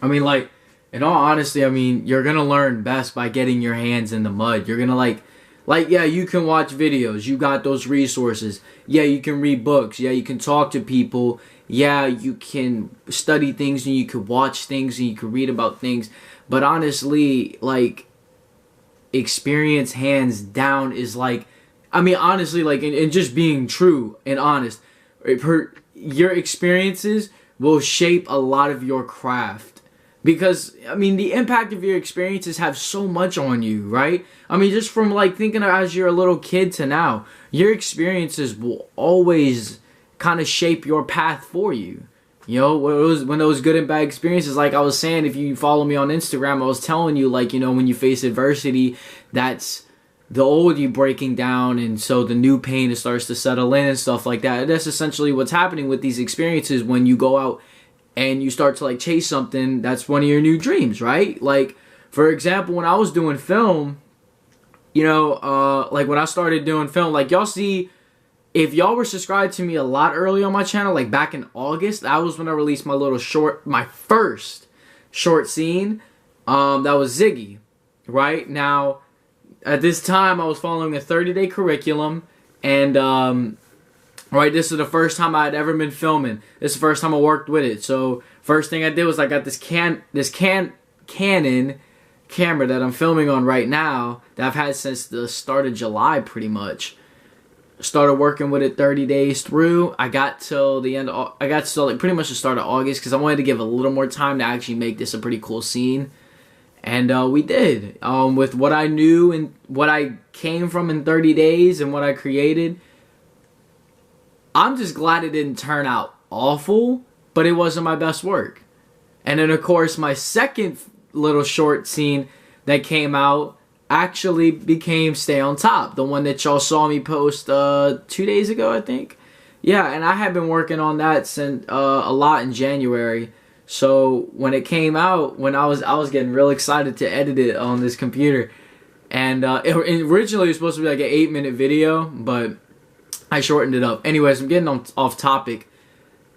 I mean, like, in all honesty, I mean, you're gonna learn best by getting your hands in the mud. You're gonna yeah, you can watch videos. You got those resources. Yeah, you can read books. Yeah, you can talk to people. Yeah, you can study things and you can watch things and you can read about things. But honestly, like, experience hands down is like, I mean, honestly, like, and just being true and honest, your experiences will shape a lot of your craft. Because, I mean, the impact of your experiences have so much on you, right? I mean, just from, like, thinking as you're a little kid to now, your experiences will always kind of shape your path for you. You know, when those good and bad experiences, like I was saying, if you follow me on Instagram, I was telling you, like, you know, when you face adversity, that's the old you breaking down, and so the new pain, it starts to settle in and stuff like that. And that's essentially what's happening with these experiences when you go out and you start to, like, chase something that's one of your new dreams, right? Like, for example, when I was doing film, you know, like, when I started doing film, like, y'all see, if y'all were subscribed to me a lot early on my channel, like back in August, that was when I released my first short scene. That was Ziggy, right? Now, at this time, I was following a 30-day curriculum, and right, this is the first time I had ever been filming. This is the first time I worked with it. So first thing I did was I got this Canon camera that I'm filming on right now that I've had since the start of July, pretty much. Started working with it 30 days through. I got till the end. I got till, like, pretty much the start of August because I wanted to give a little more time to actually make this a pretty cool scene. And we did. With what I knew and what I came from in 30 days and what I created, I'm just glad it didn't turn out awful, but it wasn't my best work. And then, of course, my second little short scene that came out actually became Stay on Top, the one that y'all saw me post 2 days ago, I think. Yeah, and I had been working on that since a lot in January. So when it came out, when I was getting real excited to edit it on this computer, and originally it was supposed to be like an 8-minute video, but I shortened it up. Anyways, I'm getting off topic.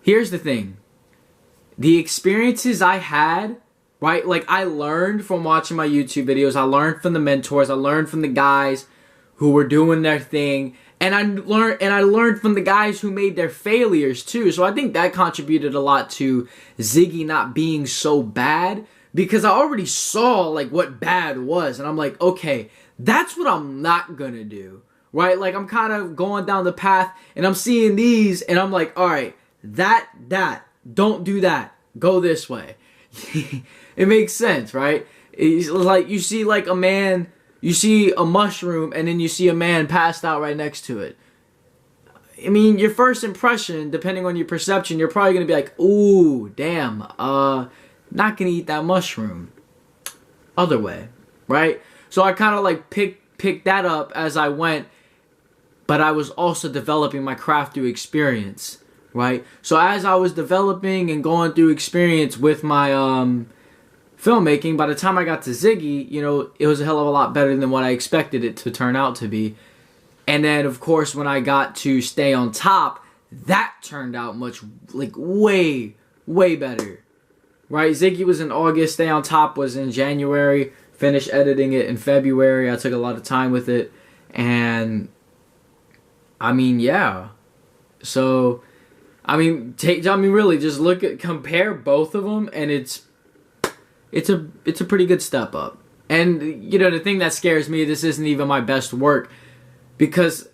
Here's the thing: the experiences I had, right? Like, I learned from watching my YouTube videos. I learned from the mentors. I learned from the guys who were doing their thing. And I learned from the guys who made their failures too. So I think that contributed a lot to Ziggy not being so bad, because I already saw, like, what bad was. And I'm like, okay, that's what I'm not gonna do, right? Like, I'm kind of going down the path and I'm seeing these and I'm like, all right, don't do that. Go this way. It makes sense, right? It's like you see, like, a man, you see a mushroom, and then you see a man passed out right next to it. I mean, your first impression, depending on your perception, you're probably gonna be like, ooh, damn, not gonna eat that mushroom. Other way, right? So I kind of, like, picked that up as I went, but I was also developing my craft through experience, right? So as I was developing and going through experience with my filmmaking, by the time I got to Ziggy, you know, it was a hell of a lot better than what I expected it to turn out to be. And then, of course, when I got to Stay on Top, that turned out way better, right? Ziggy was in August, Stay on Top was in January, finished editing it in February. I took a lot of time with it, and I mean, yeah. So, I mean, really, just compare both of them, and it's a pretty good step up. And, you know, the thing that scares me, this isn't even my best work, because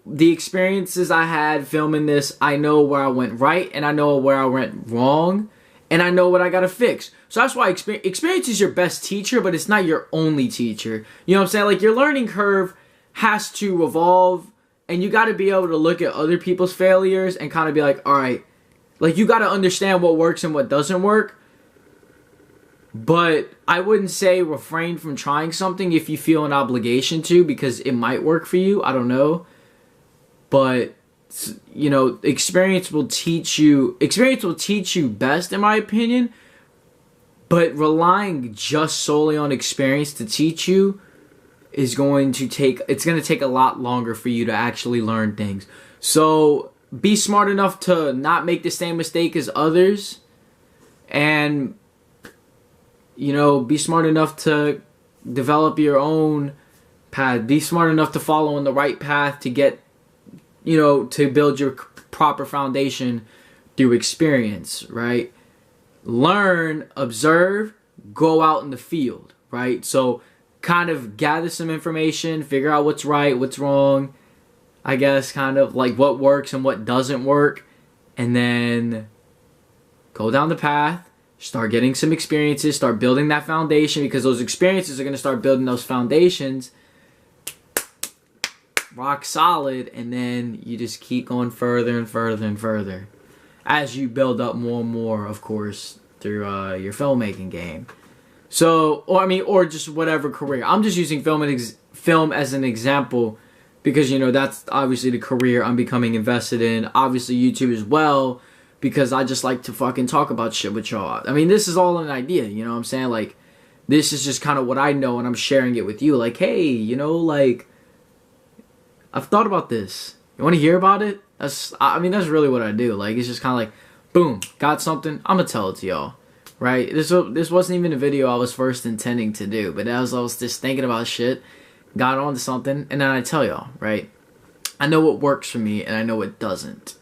the experiences I had filming this, I know where I went right, and I know where I went wrong, and I know what I gotta fix. So that's why experience is your best teacher, but it's not your only teacher. You know what I'm saying? Like, your learning curve has to evolve, and you gotta be able to look at other people's failures and kind of be like, alright, like, you gotta understand what works and what doesn't work. But I wouldn't say refrain from trying something if you feel an obligation to, because it might work for you. I don't know. But, you know, experience will teach you best, in my opinion. But relying just solely on experience to teach you is going to take a lot longer for you to actually learn things. So be smart enough to not make the same mistake as others, and you know, be smart enough to develop your own path. Be smart enough to follow on the right path to get, you know, to build your proper foundation through experience, right? Learn, observe, go out in the field, right? So kind of gather some information, figure out what's right, what's wrong, I guess, kind of like what works and what doesn't work, and then go down the path, start getting some experiences, start building that foundation, because those experiences are going to start building those foundations rock solid, and then you just keep going further and further and further as you build up more and more, of course, through your filmmaking game. So, or just whatever career. I'm just using film as an example because, you know, that's obviously the career I'm becoming invested in. Obviously YouTube as well, because I just like to fucking talk about shit with y'all. I mean, this is all an idea, you know what I'm saying? Like, this is just kind of what I know, and I'm sharing it with you. Like, hey, you know, like, I've thought about this. You want to hear about it? That's really what I do. Like, it's just kind of like, boom, got something, I'm going to tell it to y'all. Right? This wasn't even a video I was first intending to do, but as I was just thinking about shit, got onto something, and then I tell y'all, right? I know what works for me, and I know what doesn't.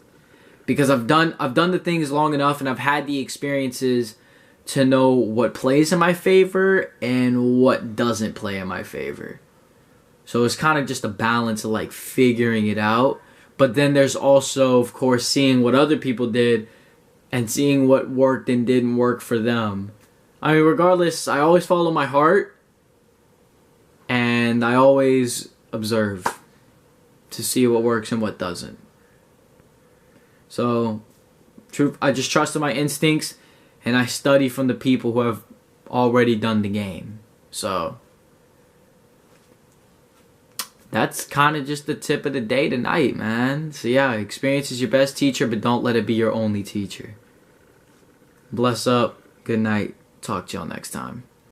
Because I've done the things long enough, and I've had the experiences to know what plays in my favor and what doesn't play in my favor. So it's kind of just a balance of like figuring it out. But then there's also, of course, seeing what other people did and seeing what worked and didn't work for them. I mean, regardless, I always follow my heart, and I always observe to see what works and what doesn't. So, I just trust in my instincts, and I study from the people who have already done the game. So, that's kind of just the tip of the day tonight, man. So yeah, experience is your best teacher, but don't let it be your only teacher. Bless up. Good night. Talk to y'all next time.